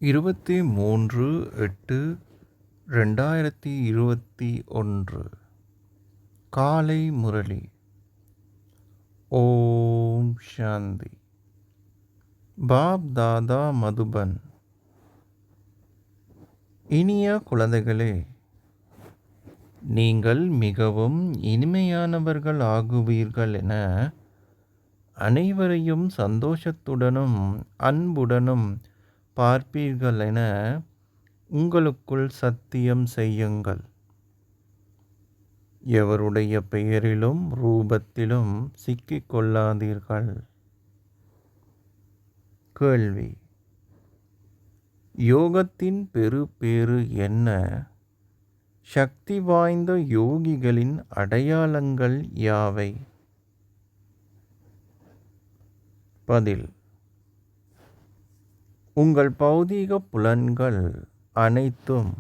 23/8/2021 காலை முரளி. ஓம் சாந்தி. பாப் தாதா மதுபன். இனிய குழந்தைகளே, நீங்கள் மிகவும் இனிமையானவர்கள் ஆகுவீர்கள் என அனைவரையும் சந்தோஷத்துடனும் அன்புடனும் பார்ப்பீர்கள் என உங்களுக்குள் சத்தியம் செய்யுங்கள். எவருடைய பெயரிலும் ரூபத்திலும் சிக்கிக் கொள்ளாதீர்கள். கேள்வி: யோகத்தின் பெறுபேறு என்ன? சக்தி வாய்ந்த யோகிகளின் அடையாளங்கள் யாவை? பதில்: உங்கள் பௌதீக புலன்கள் அனைத்தும்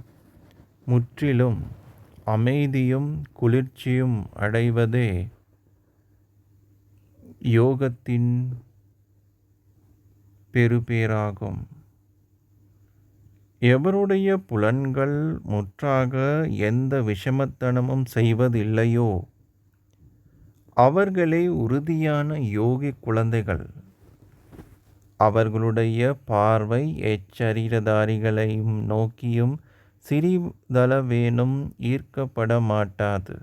முற்றிலும் அமைதியும் குளிர்ச்சியும் அடைவதே யோகத்தின் பெறுபேறாகும். எவருடைய புலன்கள் முற்றாக எந்த விஷமத்தனமும் செய்வதில்லையோ அவர்களே உறுதியான யோகி குழந்தைகள். அவர்களுடைய பார்வை எச்சரீரதாரிகளையும் நோக்கியும் சிறிதளவேனும் ஈர்க்கப்பட மாட்டாது.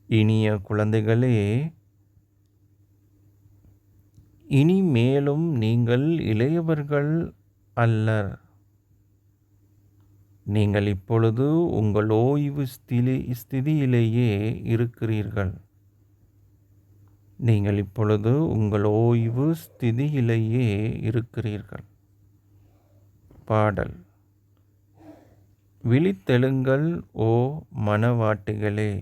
இனிய குழந்தைகளே, இனி மேலும் நீங்கள் இளையவர்கள் அல்லர். நீங்கள் இப்பொழுது உங்கள் ஓய்வு ஸ்திதியிலேயே இருக்கிறீர்கள். நீங்கள் இப்பொழுது உங்கள் ஓய்வு ஸ்திதியிலேயே இருக்கிறீர்கள். பாடல்: விழித்தெழுங்கள் ஓ மனவாட்டிகளே,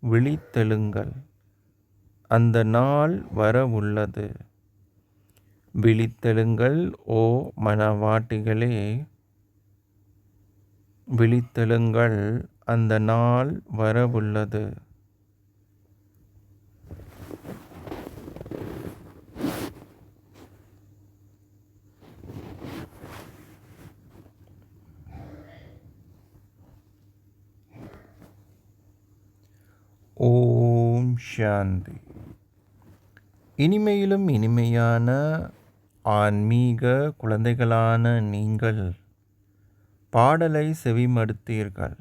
விழித்தெழுங்கள், அந்த நாள் வரவுள்ளது. விழித்தெழுங்கள் ஓ மனவாட்டிகளே, விழித்தெழுங்கள், அந்த நாள் வரவுள்ளது. ஓம் சாந்தி. இனிமையிலும் இனிமையான ஆன்மீக குழந்தைகளான நீங்கள் பாடலை செவிமடுத்தீர்கள்.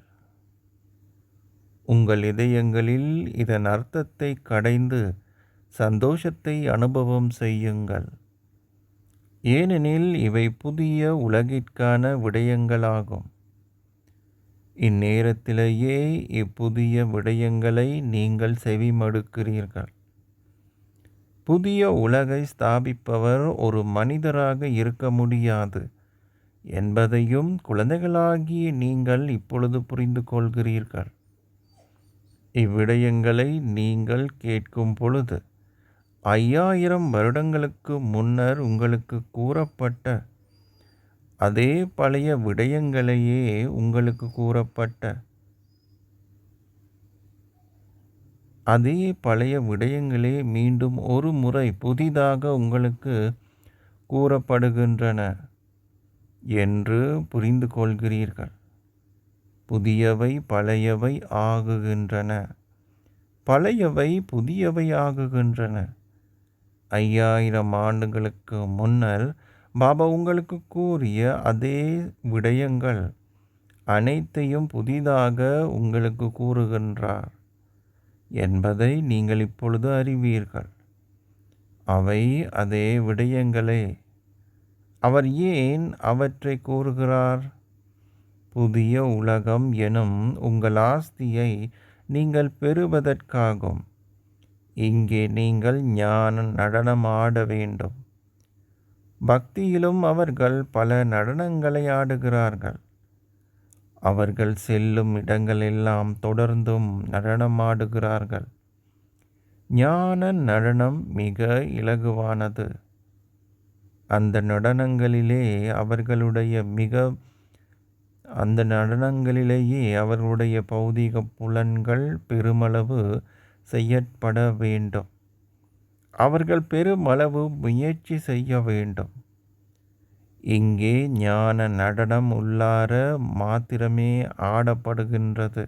உங்கள் இதயங்களில் இதன் அர்த்தத்தை கடைந்து சந்தோஷத்தை அனுபவம் செய்யுங்கள். ஏனெனில் இவை புதிய உலகிற்கான விடயங்களாகும். இந்நேரத்திலேயே இப்புதிய விடயங்களை நீங்கள் செவிமடுக்கிறீர்கள். புதிய உலகை ஸ்தாபிப்பவர் ஒரு மனிதராக இருக்க முடியாது என்பதையும் குழந்தைகளாகிய நீங்கள் இப்பொழுது புரிந்து கொள்கிறீர்கள். இவ்விடயங்களை நீங்கள் கேட்கும் பொழுது 5000 வருடங்களுக்கு முன்னர் உங்களுக்கு கூறப்பட்ட அதே பழைய விடயங்களையே உங்களுக்கு கூறப்பட்ட அதே பழைய விடயங்களே மீண்டும் ஒரு முறை புதிதாக உங்களுக்கு கூறப்படுகின்றன என்று புரிந்து கொள்கிறீர்கள். புதியவை பழையவை ஆகுகின்றன, பழையவை புதியவை ஆகுகின்றன. 5000 ஆண்டுகளுக்கு முன்னர் பாபா உங்களுக்கு கூறிய அதே விடயங்கள் அனைத்தையும் புதிதாக உங்களுக்கு கூறுகின்றார் என்பதை நீங்கள் இப்பொழுது அறிவீர்கள். அவை அதே விடயங்களே. அவர் ஏன் அவற்றை கூறுகிறார்? புதிய உலகம் எனும் உங்கள் ஆஸ்தியை நீங்கள் பெறுவதற்காகும். இங்கே நீங்கள் ஞான நடனம் ஆட வேண்டும். பக்தியிலும் அவர்கள் பல நடனங்களை ஆடுகிறார்கள். அவர்கள் செல்லும் இடங்களெல்லாம் தொடர்ந்தும் நடனமாடுகிறார்கள். ஞான நடனம் மிக இலகுவானது. அந்த நடனங்களிலேயே அவர்களுடைய பௌதீக புலன்கள் பெருமளவு செய்யப்பட வேண்டும். அவர்கள் பெருமளவு முயற்சி செய்ய வேண்டும். இங்கே ஞான நடனம் உள்ளார மாத்திரமே ஆடப்படுகின்றது.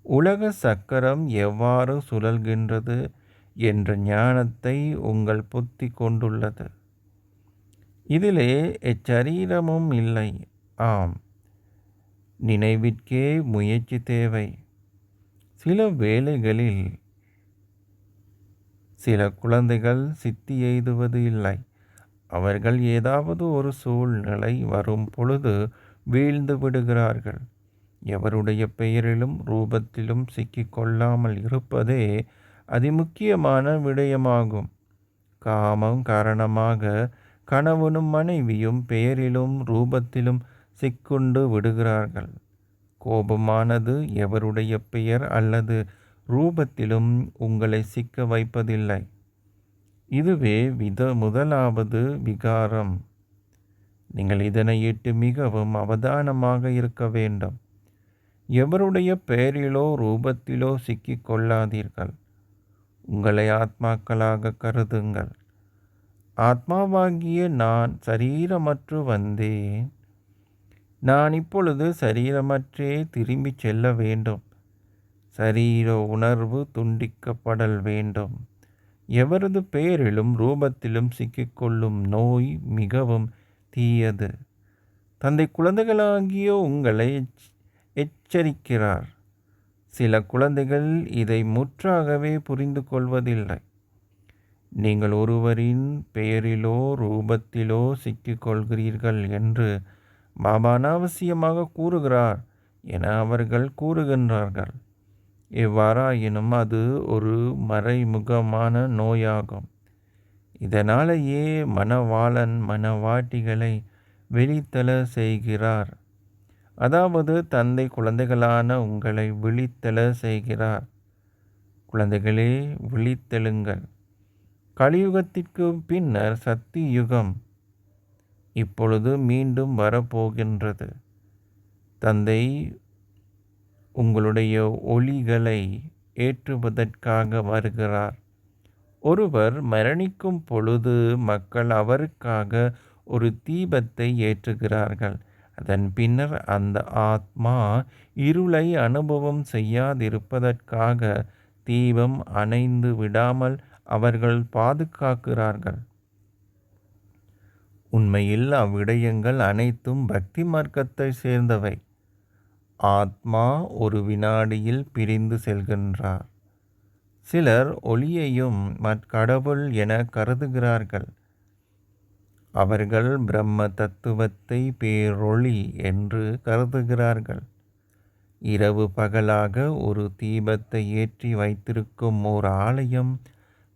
உலக சக்கரம் எவ்வாறு சுழல்கின்றது என்ற ஞானத்தை உங்கள் புத்தி கொண்டுள்ளது. இதிலே எச்சரீரமும் இல்லை. ஆம், நினைவிற்கே முயற்சி தேவை. சில வேளைகளில் சில குழந்தைகள் சித்தி எய்துவது இல்லை. அவர்கள் ஏதாவது ஒரு சூழ்நிலை வரும் பொழுது வீழ்ந்து விடுகிறார்கள். எவருடைய பெயரிலும் ரூபத்திலும் சிக்கிக்கொள்ளாமல் இருப்பதே அதிமுக்கியமான விடயமாகும். காமம் காரணமாக கணவனும் மனைவியும் பெயரிலும் ரூபத்திலும் சிக்குண்டு விடுகிறார்கள். கோபமானது எவருடைய பெயர் அல்லது ரூபத்திலும் உங்களை சிக்க வைப்பதில்லை. இதுவே முதலாவது விகாரம். நீங்கள் இதனையிட்டு மிகவும் அவதானமாக இருக்க வேண்டும். எவருடைய பெயரிலோ ரூபத்திலோ சிக்கிக் கொள்ளாதீர்கள். உங்களை ஆத்மாக்களாக கருதுங்கள். ஆத்மாவாகிய நான் சரீரமற்று வந்தேன். நான் இப்பொழுது சரீரமற்றே திரும்பி செல்ல வேண்டும். சரீர உணர்வு துண்டிக்கப்படல் வேண்டும். எவரது பெயரிலும் ரூபத்திலும் சிக்கிக்கொள்ளும் நோய் மிகவும் தீயது. தந்தை குழந்தைகளாகிய உங்களை எச்சரிக்கிறார். சில குழந்தைகள் இதை முற்றாகவே புரிந்து கொள்வதில்லை. நீங்கள் ஒருவரின் பெயரிலோ ரூபத்திலோ சிக்கிக்கொள்கிறீர்கள் என்று பாபா அனாவசியமாக கூறுகிறார் என அவர்கள் கூறுகின்றார்கள். எவ்வாறாயினும் அது ஒரு மறைமுகமான நோயாகும். இதனாலேயே மணவாளன் மணவாட்டிகளை விழித்தெழ செய்கிறார். அதாவது தந்தை குழந்தைகளான உங்களை விழித்தெழ செய்கிறார். குழந்தைகளே, விழித்தெழுங்கள். கலியுகத்திற்கு பின்னர் சக்தி யுகம் இப்பொழுது மீண்டும் வரப்போகின்றது. தந்தை உங்களுடைய ஒளிகளை ஏற்றுவதற்காக வருகிறார். ஒருவர் மரணிக்கும் பொழுது மக்கள் அவருக்காக ஒரு தீபத்தை ஏற்றுகிறார்கள். அதன் பின்னர் அந்த ஆத்மா இருளை அனுபவம் செய்யாதிருப்பதற்காக தீபம் அணைந்து விடாமல் அவர்கள் பாதுகாக்கிறார்கள். உண்மையில் அவ்விடயங்கள் அனைத்தும் பக்தி மார்க்கத்தை சேர்ந்தவை. ஆத்மா ஒரு வினாடியில் பிரிந்து செல்கின்றார். சிலர் ஒளியையும் கடவுள் என கருதுகிறார்கள். அவர்கள் பிரம்ம தத்துவத்தை பேரொளி என்று கருதுகிறார்கள். இரவு பகலாக ஒரு தீபத்தை ஏற்றி வைத்திருக்கும் ஓர் ஆலயம்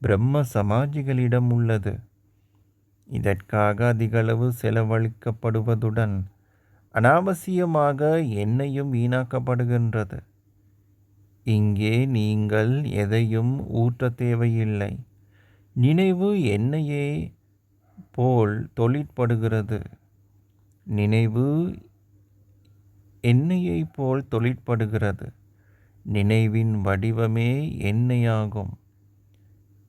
பிரம்ம சமாஜிகளிடம் உள்ளது. இதற்காக அதிகளவு செலவழிக்கப்படுவதுடன் அனாவசியமாக எண்ணெயும் வீணாக்கப்படுகின்றது. இங்கே நீங்கள் எதையும் ஊற்ற தேவையில்லை. நினைவு எண்ணெயை போல் தொழிற்படுகிறது. நினைவு எண்ணெயை போல் தொழிற்படுகிறது. நினைவின் வடிவமே எண்ணெயாகும்.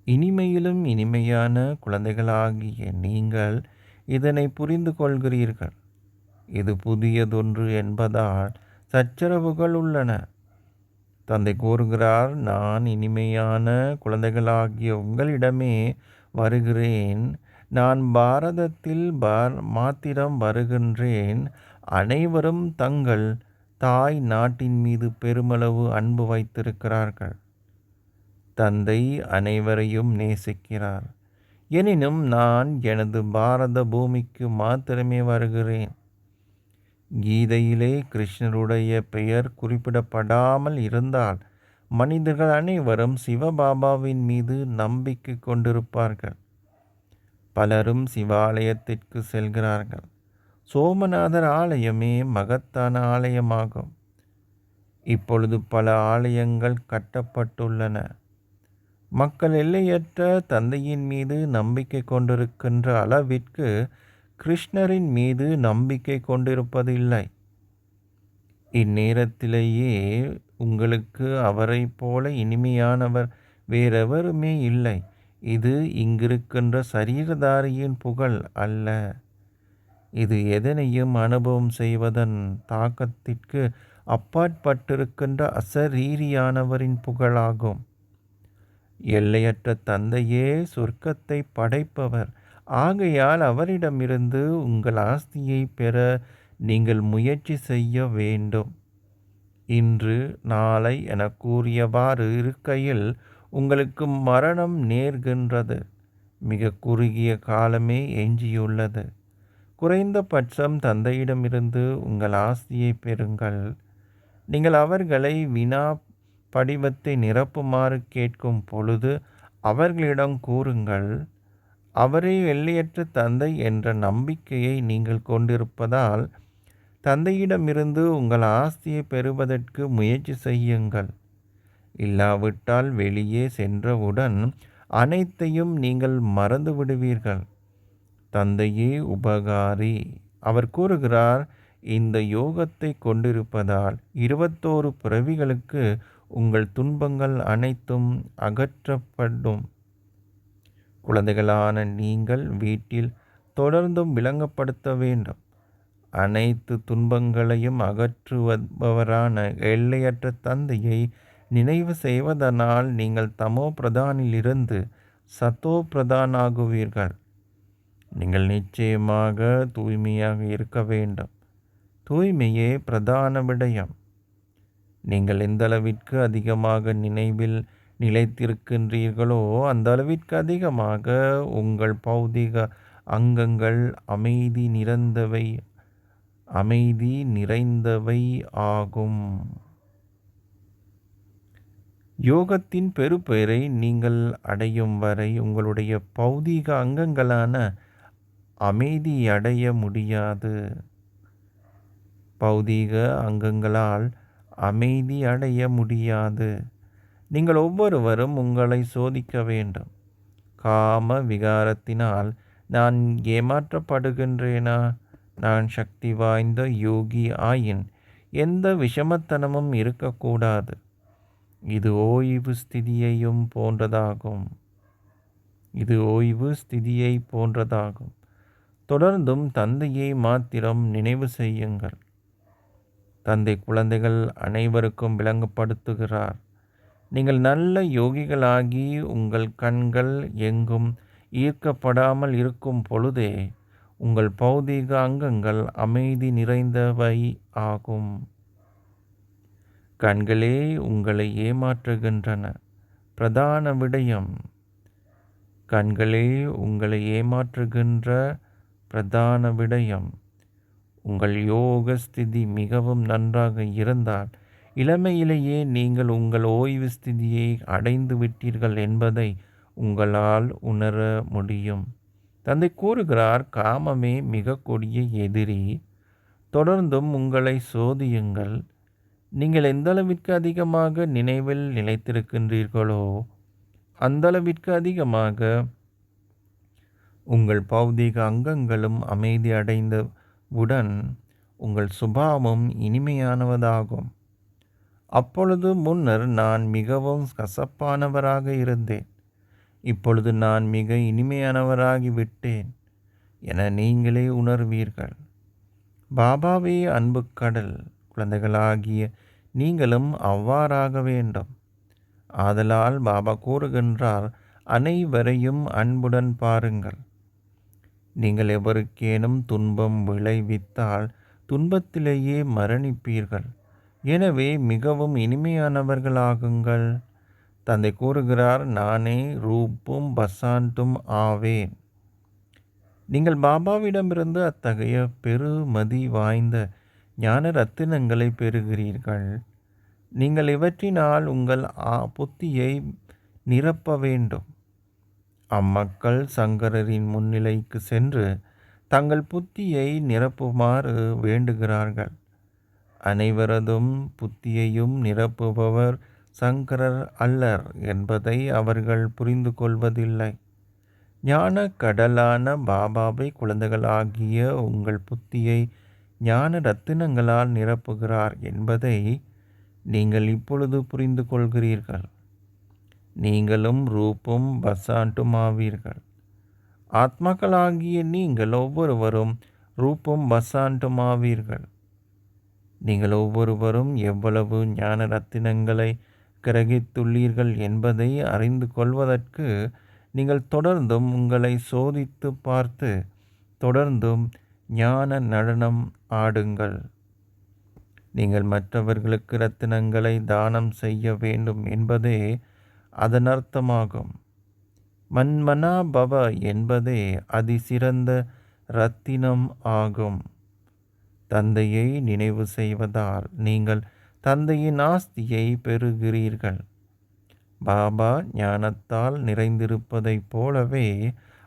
இனிமையிலும் இனிமையான குழந்தைகளாகிய நீங்கள் இதனை புரிந்து கொள்கிறீர்கள். இது புதியதொன்று என்பதால் சச்சரவுகள் உள்ளன. தந்தை கூறுகிறார், நான் இனிமையான குழந்தைகளாகிய உங்களிடமே வருகிறேன். நான் பாரதத்தில் மாத்திரம் வருகின்றேன். அனைவரும் தங்கள் தாய் நாட்டின் மீது பெருமளவு அன்பு வைத்திருக்கிறார்கள். தந்தை அனைவரையும் நேசிக்கிறார். எனினும் நான் எனது பாரத பூமிக்கு மாத்திரமே வருகிறேன். கீதையிலே கிருஷ்ணருடைய பெயர் குறிப்பிடப்படாமல் இருந்தால் மனிதர்கள் அனைவரும் சிவபாபாவின் மீது நம்பிக்கை கொண்டிருப்பார்கள். பலரும் சிவாலயத்திற்கு செல்கிறார்கள். சோமநாதர் ஆலயமே மகத்தான ஆலயமாகும். இப்பொழுது பல ஆலயங்கள் கட்டப்பட்டுள்ளன. மக்கள் எல்லையற்ற தந்தையின் மீது நம்பிக்கை கொண்டிருக்கின்ற அளவிற்கு கிருஷ்ணரின் மீது நம்பிக்கை கொண்டிருப்பதில்லை. இந்நேரத்திலேயே உங்களுக்கு அவரை போல இனிமையானவர் வேறெவருமே இல்லை. இது இங்கிருக்கின்ற சரீரதாரியின் புகழ் அல்ல. இது எதனையும் அனுபவம் செய்வதன் தாக்கத்திற்கு அப்பாற்பட்டிருக்கின்ற அசரீரியானவரின் புகழாகும். எல்லையற்ற தந்தையே சொர்க்கத்தை படைப்பவர். ஆகையால் அவரிடமிருந்து உங்கள் ஆஸ்தியை பெற நீங்கள் முயற்சி செய்ய வேண்டும். இன்று நாளை என கூறியவாறு இருக்கையில் உங்களுக்கு மரணம் நேர்கின்றது. மிக குறுகிய காலமே எஞ்சியுள்ளது. குறைந்தபட்சம் தந்தையிடமிருந்து உங்கள் ஆஸ்தியை பெறுங்கள். நீங்கள் அவர்களை வினா படிவத்தை நிரப்புமாறு கேட்கும் பொழுது அவர்களிடம் கூறுங்கள், அவரே எல்லையற்ற தந்தை என்ற நம்பிக்கையை நீங்கள் கொண்டிருப்பதால் தந்தையிடமிருந்து உங்கள் ஆஸ்தியை பெறுவதற்கு முயற்சி செய்யுங்கள். இல்லாவிட்டால் வெளியே சென்றவுடன் அனைத்தையும் நீங்கள் மறந்து விடுவீர்கள். தந்தையே உபகாரி. அவர் கூறுகிறார், இந்த யோகத்தை கொண்டிருப்பதால் 21 பிறவிகளுக்கு உங்கள் துன்பங்கள் அனைத்தும் அகற்றப்படும். குழந்தைகளான நீங்கள் வீட்டில் தொடர்ந்தும் விளங்கப்படுத்த வேண்டும். அனைத்து துன்பங்களையும் அகற்றுபவரான எல்லையற்ற தந்தையை நினைவு செய்வதனால் நீங்கள் தமோ பிரதானிலிருந்து சத்தோ பிரதான் ஆகுவீர்கள். நீங்கள் நிச்சயமாக தூய்மையாக இருக்க வேண்டும். தூய்மையே பிரதான விடயம். நீங்கள் எந்த அளவிற்கு அதிகமாக நினைவில் நிலைத்திருக்கின்றீர்களோ அந்த அளவிற்கு அதிகமாக உங்கள் பௌதிக அங்கங்கள் அமைதி நிறைந்தவை ஆகும். யோகத்தின் பெறுபேறை நீங்கள் அடையும் வரை உங்களுடைய பௌதீக அங்கங்களான அமைதி அடைய முடியாது. பௌதீக அங்கங்களால் அமைதி அடைய முடியாது. நீங்கள் ஒவ்வொருவரும் உங்களை சோதிக்க வேண்டும். காம விகாரத்தினால் நான் ஏமாற்றப்படுகின்றேனா? நான் சக்தி வாய்ந்த யோகி ஆயின் எந்த விஷமத்தனமும் இருக்கக்கூடாது. இது ஓய்வு ஸ்திதியையும் போன்றதாகும். இது ஓய்வு ஸ்திதியை போன்றதாகும். தொடர்ந்தும் தந்தையை மாத்திரம் நினைவு செய்யுங்கள். தந்தை குழந்தைகள் அனைவருக்கும் விளங்கப்படுத்துகிறார். நீங்கள் நல்ல யோகிகளாகி உங்கள் கண்கள் எங்கும் ஈர்க்கப்படாமல் இருக்கும் பொழுதே உங்கள் பௌதீக அங்கங்கள் அமைதி நிறைந்தவை ஆகும். கண்களே உங்களை ஏமாற்றுகின்றன. பிரதான விடயம். கண்களே உங்களை ஏமாற்றுகின்ற பிரதான விடயம். உங்கள் யோக ஸ்திதி மிகவும் நன்றாக இருந்தால் இளமையிலேயே நீங்கள் உங்கள் ஓய்வு ஸ்திதியை அடைந்து விட்டீர்கள் என்பதை உங்களால் உணர முடியும். தந்தை கூறுகிறார், காமமே மிக கொடிய எதிரி. தொடர்ந்தும் உங்களை சோதியுங்கள். நீங்கள் எந்த அளவிற்கு அதிகமாக நினைவில் நிலைத்திருக்கின்றீர்களோ அந்த அளவிற்கு அதிகமாக உங்கள் பௌதீக அங்கங்களும் அமைதி அடைந்தவுடன் உங்கள் சுபாவம் இனிமையானவதாகும். அப்பொழுது முன்னர் நான் மிகவும் கசப்பானவராக இருந்தேன், இப்பொழுது நான் மிக இனிமையானவராகி விட்டேன் என நீங்களே உணர்வீர்கள். பாபாவே அன்பு கடல். குழந்தைகளாகிய நீங்களும் அவ்வாறாக வேண்டும். ஆதலால் பாபா கூறுகின்றார், அனைவரையும் அன்புடன் பாருங்கள். நீங்கள் எவருக்கேனும் துன்பம் விளைவித்தால் துன்பத்திலேயே மரணிப்பீர்கள். எனவே மிகவும் இனிமையானவர்களாகுங்கள். தந்தை கூறுகிறார், நானே ரூப்பும் பசாண்டும் ஆவேன். நீங்கள் பாபாவிடமிருந்து அத்தகைய பெருமதி வாய்ந்த ஞான ரத்தினங்களை பெறுகிறீர்கள். நீங்கள் இவற்றினால் உங்கள் புத்தியை நிரப்ப வேண்டும். அம்மக்கள் சங்கரரின் முன்னிலைக்கு சென்று தங்கள் புத்தியை நிரப்புமாறு வேண்டுகிறார்கள். அனைவரதும் புத்தியையும் நிரப்புபவர் சங்கரர் அல்லர் என்பதை அவர்கள் புரிந்து கொள்வதில்லை. ஞான கடலான பாபாவை குழந்தைகளாகிய உங்கள் புத்தியை ஞான ரத்தினங்களால் நிரப்புகிறார் என்பதை நீங்கள் இப்பொழுது புரிந்து கொள்கிறீர்கள். நீங்களும் ரூப்பும் பசாண்டும் ஆவீர்கள். ஆத்மாக்களாகிய நீங்கள் ஒவ்வொருவரும் ரூபம் வசாண்டமாவீர்கள். நீங்கள் ஒவ்வொருவரும் எவ்வளவு ஞான ரத்தினங்களை கிரகித்துள்ளீர்கள் என்பதை அறிந்து கொள்வதற்கு நீங்கள் தொடர்ந்தும் உங்களை சோதித்து பார்த்து தொடர்ந்தும் ஞான நடனம் ஆடுங்கள். நீங்கள் மற்றவர்களுக்கு ரத்தினங்களை தானம் செய்ய வேண்டும் என்பதே அதன் அர்த்தமாகும். மன்மனா பவ என்பதே அதிசிறந்த ரத்தினம் ஆகும். தந்தையை நினைவு செய்வதால் நீங்கள் தந்தையின் ஆஸ்தியை பெறுகிறீர்கள். பாபா ஞானத்தால் நிறைந்திருப்பதைப் போலவே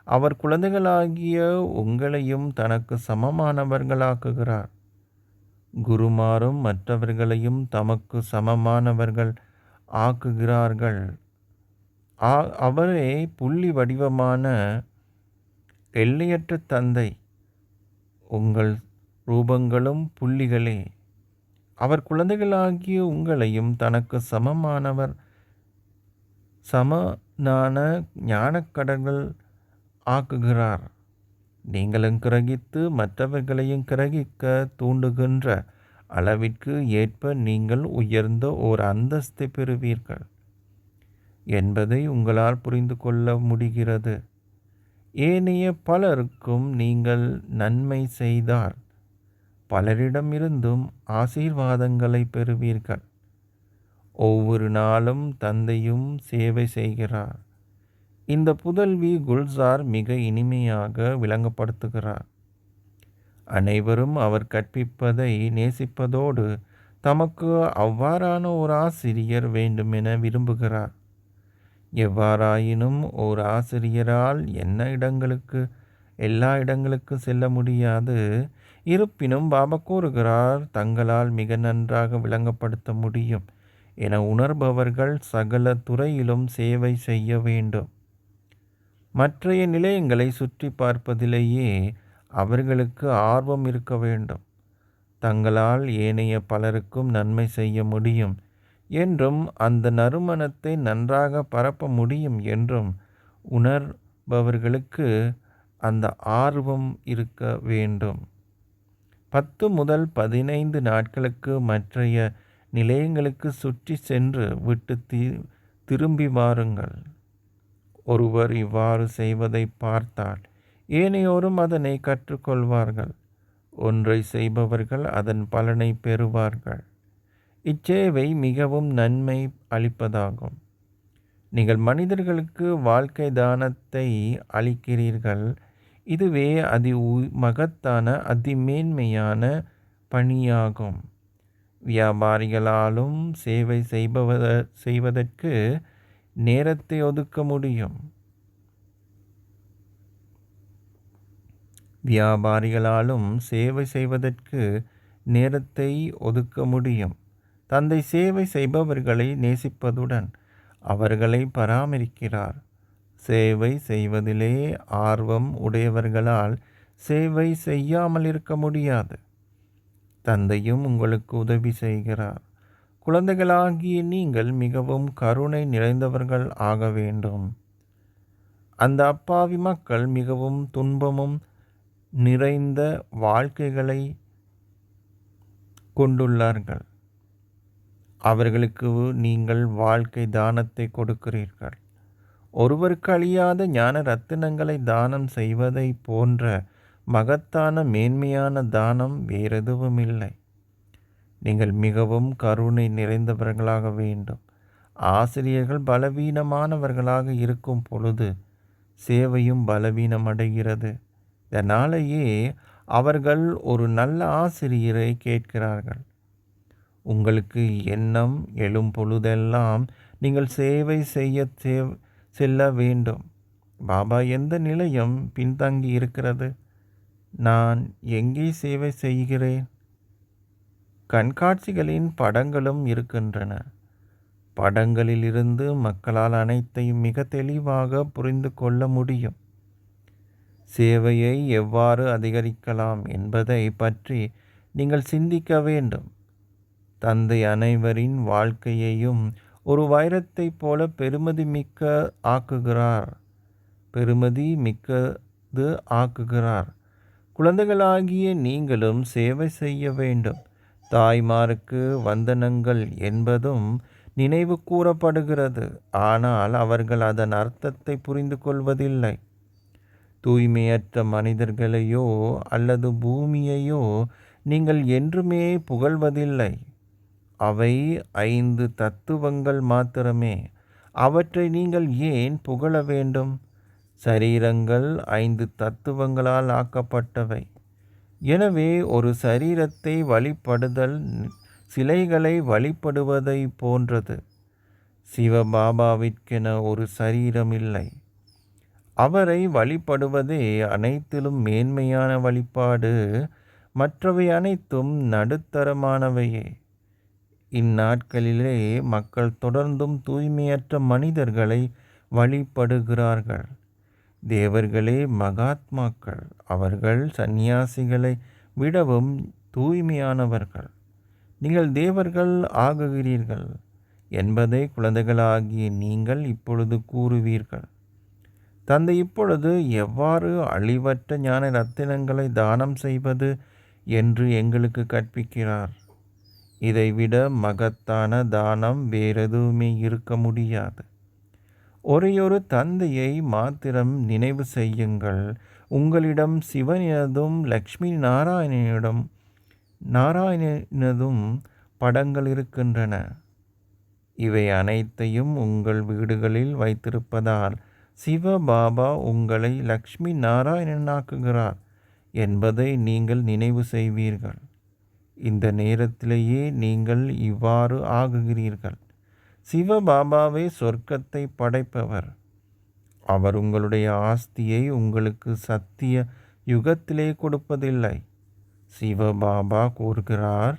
அவர் குழந்தைகளாகிய உங்களையும் தனக்கு சமமானவர்களாக்குகிறார். குருமாரும் மற்றவர்களையும் தமக்கு சமமானவர்கள் ஆக்குகிறார்கள். அவரே புள்ளி வடிவமான எல்லையற்ற தந்தை. உங்கள் ரூபங்களும் புள்ளிகளே. அவர் குழந்தைகளாகிய உங்களையும் தனக்கு சமனான ஞானக்கடல்கள் ஆக்குகிறார். நீங்களும் கிரகித்து மற்றவர்களையும் கிரகிக்க தூண்டுகின்ற அளவிற்கு ஏற்ப நீங்கள் உயர்ந்த ஓர் அந்தஸ்தை பெறுவீர்கள் என்பதை உங்களால் புரிந்து கொள்ள முடிகிறது. ஏனைய பலருக்கும் நீங்கள் நன்மை செய்தால் பலரிடமிருந்தும் ஆசீர்வாதங்களை பெறுவீர்கள். ஒவ்வொரு நாளும் தந்தையும் சேவை செய்கிறார். இந்த புதல்வி குல்சார் மிக இனிமையாக விளங்கப்படுத்துகிறார். அனைவரும் அவர் கற்பிப்பதை நேசிப்பதோடு தமக்கு அவ்வாறான ஒரு ஆசிரியர் வேண்டுமென விரும்புகிறார். எவ்வாறாயினும் ஓர் ஆசிரியரால் எல்லா இடங்களுக்கு செல்ல முடியாது. இருப்பினும் பாபா கூறுகிறார், தங்களால் மிக நன்றாக விளங்கப்படுத்த முடியும் என உணர்பவர்கள் சகல துறையிலும் சேவை செய்ய வேண்டும். மற்றைய நிலையங்களை சுற்றி பார்ப்பதிலேயே அவர்களுக்கு ஆர்வம் இருக்க வேண்டும். தங்களால் ஏனைய பலருக்கும் நன்மை செய்ய முடியும் என்றும் அந்த நறுமணத்தை நன்றாக பரப்ப முடியும் என்றும் உணர்பவர்களுக்கு அந்த ஆர்வம் இருக்க வேண்டும். 10 முதல் 15 நாட்களுக்கு மற்றைய நிலையங்களுக்கு சுற்றி சென்று விட்டு திரும்பி வாருங்கள். ஒருவர் இவ்வாறு செய்வதை பார்த்தால் ஏனையோரும் அதனை கற்றுக்கொள்வார்கள். ஒன்றை செய்பவர்கள் அதன் பலனை பெறுவார்கள். இச்சேவை மிகவும் நன்மை அளிப்பதாகும். நீங்கள் மனிதர்களுக்கு வாழ்க்கை தானத்தை அளிக்கிறீர்கள். இதுவே மகத்தான அதிமேன்மையான பணியாகும். வியாபாரிகளாலும் சேவை செய்வதற்கு நேரத்தை ஒதுக்க முடியும். தந்தை சேவை செய்பவர்களை நேசிப்பதுடன் அவர்களை பராமரிக்கிறார். சேவை செய்வதிலே ஆர்வம் உடையவர்களால் சேவை செய்யாமல் இருக்க முடியாது. தந்தையும் உங்களுக்கு உதவி செய்கிறார். குழந்தைகளாகிய நீங்கள் மிகவும் கருணை நிறைந்தவர்கள் ஆக வேண்டும். அந்த அப்பாவி மக்கள் மிகவும் துன்பமும் நிறைந்த வாழ்க்கைகளை கொண்டுள்ளார்கள். அவர்களுக்கு நீங்கள் வாழ்க்கை தானத்தை கொடுக்கிறீர்கள். ஒருவருக்கு அழியாத ஞான ரத்தினங்களை தானம் செய்வதை போன்ற மகத்தான மேன்மையான தானம் வேறெதுவும் இல்லை. நீங்கள் மிகவும் கருணை நிறைந்தவர்களாக வேண்டும். ஆசிரியர்கள் பலவீனமானவர்களாக இருக்கும் பொழுது சேவையும் பலவீனமடைகிறது. இதனாலேயே அவர்கள் ஒரு நல்ல ஆசிரியரை கேட்கிறார்கள். உங்களுக்கு எண்ணம் எழும் பொழுதெல்லாம் நீங்கள் சேவை செய்ய செல்ல வேண்டும். பாபா எந்த நிலையம் பின்தங்கி இருக்கிறது? நான் எங்கே சேவை செய்கிறேன்? கண்காட்சிகளின் படங்களும் இருக்கின்றன. படங்களிலிருந்து மக்களால் அனைத்தையும் மிக தெளிவாக புரிந்து கொள்ள முடியும். சேவையை எவ்வாறு அதிகரிக்கலாம் என்பதை பற்றி நீங்கள் சிந்திக்க வேண்டும். தந்தை அனைவரின் வாழ்க்கையையும் ஒரு வைரத்தைப் போல பெருமதி மிக்கது ஆக்குகிறார். குழந்தைகளாகிய நீங்களும் சேவை செய்ய வேண்டும். தாய்மாருக்கு வந்தனங்கள் என்பதும் நினைவு கூறப்படுகிறது. ஆனால் அவர்கள் அதன் அர்த்தத்தை புரிந்து கொள்வதில்லை. தூய்மையற்ற மனிதர்களையோ அல்லது பூமியையோ நீங்கள் என்றுமே புகழ்வதில்லை. அவை 5 தத்துவங்கள் மாத்திரமே. அவற்றை நீங்கள் ஏன் புகழ வேண்டும்? சரீரங்கள் 5 தத்துவங்களால் ஆக்கப்பட்டவை. எனவே ஒரு சரீரத்தை வழிபடுதல் சிலைகளை வழிபடுவதை போன்றது. சிவபாபாவிற்கென ஒரு சரீரம் இல்லை. அவரை வழிபடுவதே அனைத்திலும் மேன்மையான வழிபாடு. மற்றவை அனைத்தும் நடுத்தரமானவையே. இந்நாட்களிலே மக்கள் தொடர்ந்தும் தூய்மையற்ற மனிதர்களை வழிபடுகிறார்கள். தேவர்களே மகாத்மாக்கள். அவர்கள் சந்நியாசிகளை விடவும் தூய்மையானவர்கள். நீங்கள் தேவர்கள் ஆகுகிறீர்கள் என்பதை குழந்தைகளாகிய நீங்கள் இப்பொழுது கூறுவீர்கள். தந்தை இப்பொழுது எவ்வாறு அழிவற்ற ஞான ரத்தினங்களை தானம் செய்வது என்று எங்களுக்கு கற்பிக்கிறார். இதைவிட மகத்தான தானம் வேறெதுவுமே இருக்க முடியாது. ஒரேயொரு தந்தையை மாத்திரம் நினைவு செய்யுங்கள். உங்களிடம் சிவனினதும் லக்ஷ்மி நாராயணனதும் படங்கள் இருக்கின்றன. இவை அனைத்தையும் உங்கள் வீடுகளில் வைத்திருப்பதால் சிவபாபா உங்களை லக்ஷ்மி நாராயணனாக்குகிறார் என்பதை நீங்கள் நினைவு செய்வீர்கள். இந்த நேரத்திலேயே நீங்கள் இவ்வாறு ஆகுகிறீர்கள். சிவபாபாவே சொர்க்கத்தை படைப்பவர். அவர் உங்களுடைய ஆஸ்தியை உங்களுக்கு சத்திய யுகத்திலே கொடுப்பதில்லை. சிவபாபா கூறுகிறார்,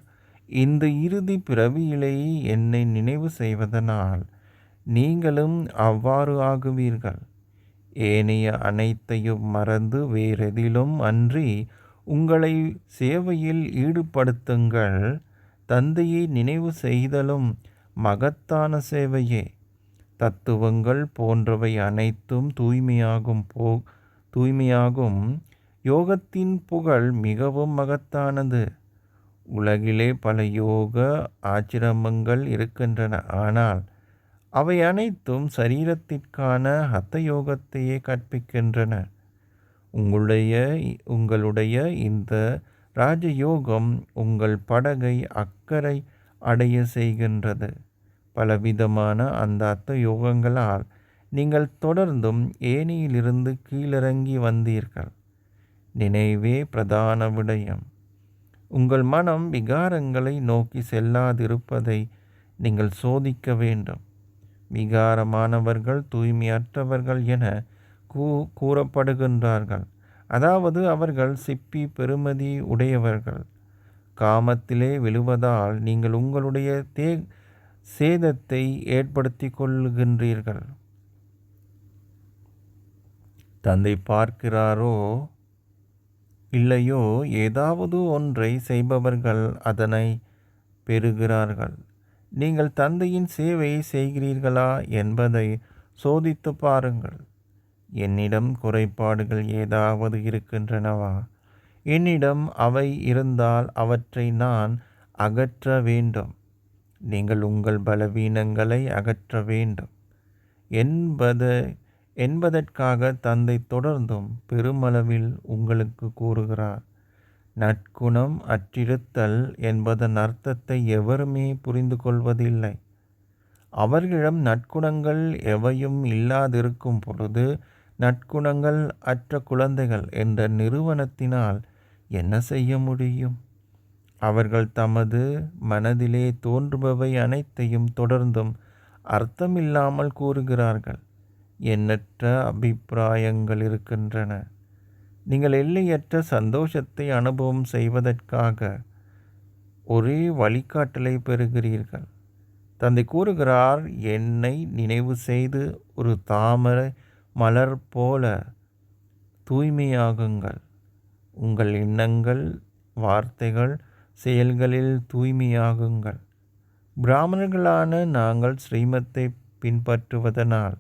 இந்த இறுதி பிறவியிலேயே என்னை நினைவு செய்வதனால் நீங்களும் அவ்வாறு ஆகுவீர்கள். ஏனைய அனைத்தையும் மறந்து வேறெதிலும் அன்றி உங்களை சேவையில் ஈடுபடுத்துங்கள். தந்தையை நினைவு செய்தலும் மகத்தான சேவையே. தத்துவங்கள் போன்றவை அனைத்தும் தூய்மையாகும். யோகத்தின் புகழ் மிகவும் மகத்தானது. உலகிலே பல யோக ஆச்சிரமங்கள் இருக்கின்றன. ஆனால் அவை அனைத்தும் சரீரத்திற்கான ஹத்த யோகத்தையே கற்பிக்கின்றன. உங்களுடைய இந்த ராஜயோகம் உங்கள் படகை அக்கறை அடைய செய்கின்றது. பலவிதமான அந்த அத்த யோகங்களால் நீங்கள் தொடர்ந்தும் ஏணியிலிருந்து கீழிறங்கி வந்தீர்கள். நினைவே பிரதான விடயம். உங்கள் மனம் விகாரங்களை நோக்கி செல்லாதிருப்பதை நீங்கள் சோதிக்க வேண்டும். விகாரமானவர்கள் தூய்மையற்றவர்கள் என கூறப்படுகின்றார்கள். அதாவது அவர்கள் சிப்பி பெறுமதி உடையவர்கள். காமத்திலே விழுவதால் நீங்கள் உங்களுடைய சேதத்தை ஏற்படுத்தி கொள்கின்றீர்கள். தந்தை பார்க்கிறாரோ இல்லையோ, ஏதாவது ஒன்றை செய்பவர்கள் அதனை பெறுகிறார்கள். நீங்கள் தந்தையின் சேவையை செய்கிறீர்களா என்பதை சோதித்து பாருங்கள். என்னிடம் குறைபாடுகள் ஏதாவது இருக்கின்றனவா? என்னிடம் அவை இருந்தால் அவற்றை நான் அகற்ற வேண்டும். நீங்கள் உங்கள் பலவீனங்களை அகற்ற வேண்டும் என்பதற்காக தந்தை தொடர்ந்தும் பெருமளவில் உங்களுக்கு கூறுகிறார். நற்குணம் அற்றிருத்தல் என்பதன் அர்த்தத்தை எவருமே புரிந்து கொள்வதில்லை. அவர்களிடம் நற்குணங்கள் எவையும் இல்லாதிருக்கும் பொழுது நற்குணங்கள் அற்ற குழந்தைகள் என்ற நிறுவனத்தினால் என்ன செய்ய முடியும்? அவர்கள் தமது மனதிலே தோன்றுபவை அனைத்தையும் தொடர்ந்தும் அர்த்தமில்லாமல் கூறுகிறார்கள். எண்ணற்ற அபிப்பிராயங்கள் இருக்கின்றன. நீங்கள் எல்லையற்ற சந்தோஷத்தை அனுபவம் செய்வதற்காக ஒரே வழிகாட்டலை பெறுகிறீர்கள். தந்தை கூறுகிறார், என்னை நினைவு செய்து ஒரு தாமரை மலர் போல தூய்மையாகுங்கள். உங்கள் எண்ணங்கள், வார்த்தைகள், செயல்களில் தூய்மையாகுங்கள். பிராமணர்களான நாங்கள் ஸ்ரீமத்தை பின்பற்றுவதனால்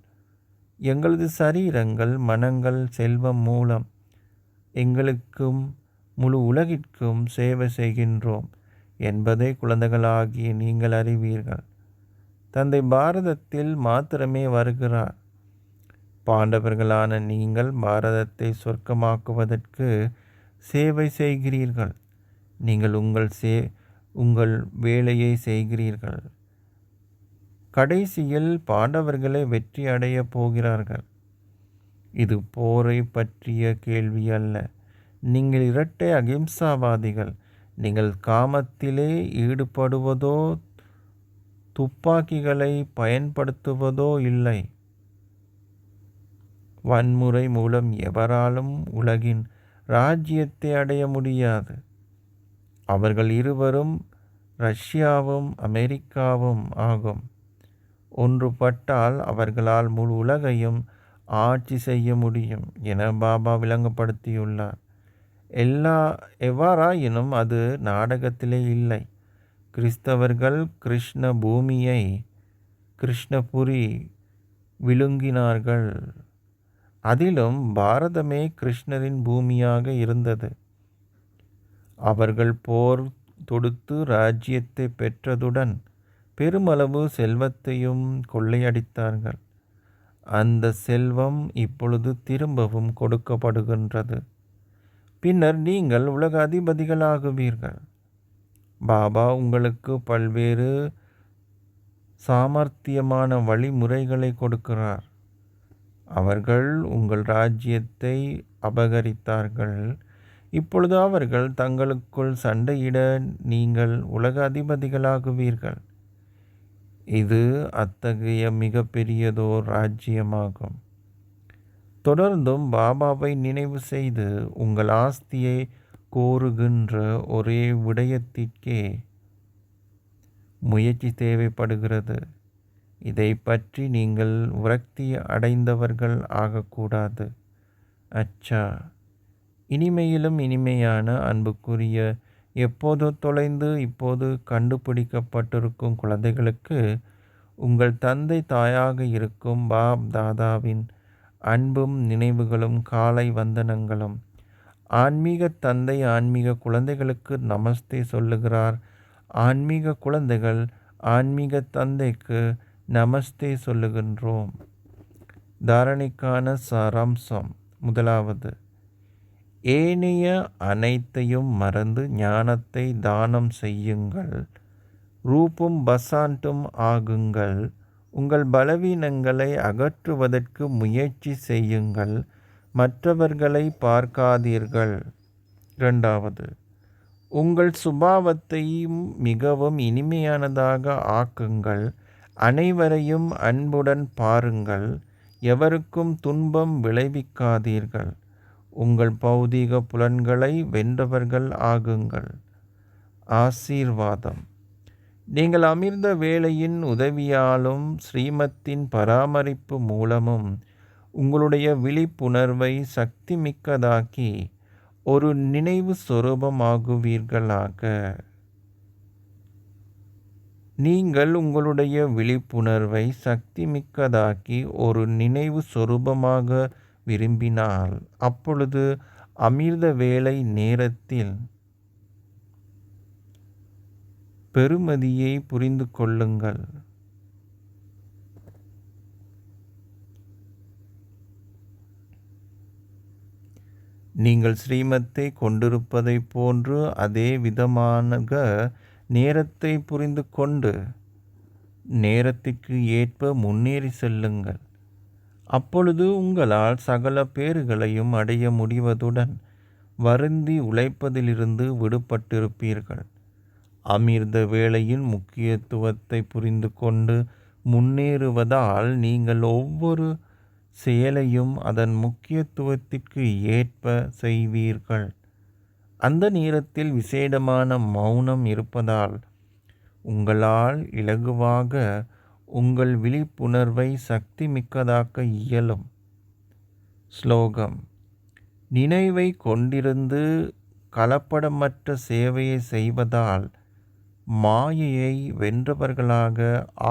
எங்களது சரீரங்கள், மனங்கள் செல்வம் மூலம் எங்களுக்கும் முழு உலகிற்கும் சேவை செய்கின்றோம் என்பதை குழந்தைகளாகிய நீங்கள் அறிவீர்கள். தந்தை பாரதத்தில் மாத்திரமே வருகிறார். பாண்டவர்களான நீங்கள் பாரதத்தை சொர்க்கமாக்குவதற்கு சேவை செய்கிறீர்கள். நீங்கள் உங்கள் வேலையை செய்கிறீர்கள். கடைசியில் பாண்டவர்களே வெற்றி அடையப் போகிறார்கள். இது போரை பற்றிய கேள்வி அல்ல. நீங்கள் இரட்டை அகிம்சாவாதிகள். நீங்கள் காமத்திலே ஈடுபடுவதோ துப்பாக்கிகளை பயன்படுத்துவதோ இல்லை. வன்முறை மூலம் எவராலும் உலகின் ராஜ்யத்தை அடைய முடியாது. அவர்கள் இருவரும் ரஷ்யாவும் அமெரிக்காவும் ஆகும். ஒன்றுபட்டால் அவர்களால் முழு உலகையும் ஆட்சி செய்ய முடியும் என பாபா விளங்கப்படுத்தியுள்ளார். எவ்வாறாயினும் அது நாடகத்திலே இல்லை. கிறிஸ்தவர்கள் கிருஷ்ண பூமியை கிருஷ்ணபுரி விழுங்கினார்கள். அதிலும் பாரதமே கிருஷ்ணரின் பூமியாக இருந்தது. அவர்கள் போர் தொடுத்து ராஜ்யத்தை பெற்றதுடன் பெருமளவு செல்வத்தையும் கொள்ளையடித்தார்கள். அந்த செல்வம் இப்பொழுது திரும்பவும் கொடுக்கப்படுகின்றது. பின்னர் நீங்கள் உலக அதிபதிகளாகுவீர்கள். பாபா உங்களுக்கு பல்வேறு சாமர்த்தியமான வழிமுறைகளை கொடுக்கிறார். அவர்கள் உங்கள் ராஜ்யத்தை அபகரித்தார்கள். இப்பொழுது அவர்கள் தங்களுக்குள் சண்டையிட நீங்கள் உலக அதிபதிகளாகுவீர்கள். இது அத்தகைய மிகப்பெரியதோர் ராஜ்யமாகும். தொடர்ந்தும் பாபாவை நினைவு செய்து உங்கள் ஆஸ்தியை கோருகின்ற ஒரே விடயத்திற்கே முயற்சி தேவைப்படுகிறது. இதை பற்றி நீங்கள் விரக்தி அடைந்தவர்கள் ஆகக்கூடாது. அச்சா, இனிமையிலும் இனிமையான அன்புக்குரிய எப்போதோ தொலைந்து இப்போது கண்டுபிடிக்கப்பட்டிருக்கும் குழந்தைகளுக்கு உங்கள் தந்தை தாயாக இருக்கும் பாப் தாதாவின் அன்பும் நினைவுகளும் காலை வந்தனங்களும். ஆன்மீக தந்தை ஆன்மீக குழந்தைகளுக்கு நமஸ்தே சொல்லுகிறார். ஆன்மீக குழந்தைகள் ஆன்மீக தந்தைக்கு நமஸ்தே சொல்லுகின்றோம். தாரணைக்கான சாராம்சம். முதலாவது, ஏனைய அனைத்தையும் மறந்து ஞானத்தை தானம் செய்யுங்கள். ரூபும் பசாண்டும் ஆகுங்கள். உங்கள் பலவீனங்களை அகற்றுவதற்கு முயற்சி செய்யுங்கள். மற்றவர்களை பார்க்காதீர்கள். இரண்டாவது, உங்கள் சுபாவத்தையும் மிகவும் இனிமையானதாக ஆக்குங்கள். அனைவரையும் அன்புடன் பாருங்கள். எவருக்கும் துன்பம் விளைவிக்காதீர்கள். உங்கள் பௌதீக புலன்களை வென்றவர்கள் ஆகுங்கள். ஆசீர்வாதம். நீங்கள் அமிர்த வேளையின் உதவியாலும் ஸ்ரீமத்தின் பராமரிப்பு மூலமும் உங்களுடைய விழிப்புணர்வை சக்தி மிக்கதாக்கி ஒரு நினைவு சொரூபமாகுவீர்களாக. நீங்கள் உங்களுடைய விழிப்புணர்வை சக்தி மிக்கதாக்கி ஒரு நினைவு சொரூபமாக விரும்பினால் அப்பொழுது அமிர்த வேளை நேரத்தில் பெருமதியை புரிந்து கொள்ளுங்கள். நீங்கள் ஸ்ரீமத்தை கொண்டிருப்பதை போன்று அதே விதமான நேரத்தை புரிந்து கொண்டு நேரத்திற்கு ஏற்ப முன்னேறி செல்லுங்கள். அப்பொழுது உங்களால் சகல பேறுகளையும் அடைய முடிவதுடன் வருந்தி உழைப்பதிலிருந்து விடுபட்டிருப்பீர்கள். அமிர்த வேளையின் முக்கியத்துவத்தை புரிந்து கொண்டு முன்னேறுவதால் நீங்கள் ஒவ்வொரு செயலையும் அதன் முக்கியத்துவத்திற்கு ஏற்ப செய்வீர்கள். அந்த நேரத்தில் விசேடமான மௌனம் இருப்பதால் உங்களால் இலகுவாக உங்கள் விழிப்புணர்வை சக்தி மிக்கதாக்க இயலும். ஸ்லோகம். நினைவை கொண்டிருந்து கலப்படமற்ற சேவையை செய்வதால் மாயையை வென்றவர்களாக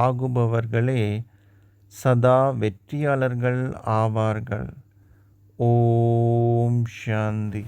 ஆகுபவர்களே சதா வெற்றியாளர்கள் ஆவார்கள். ஓம் சாந்தி.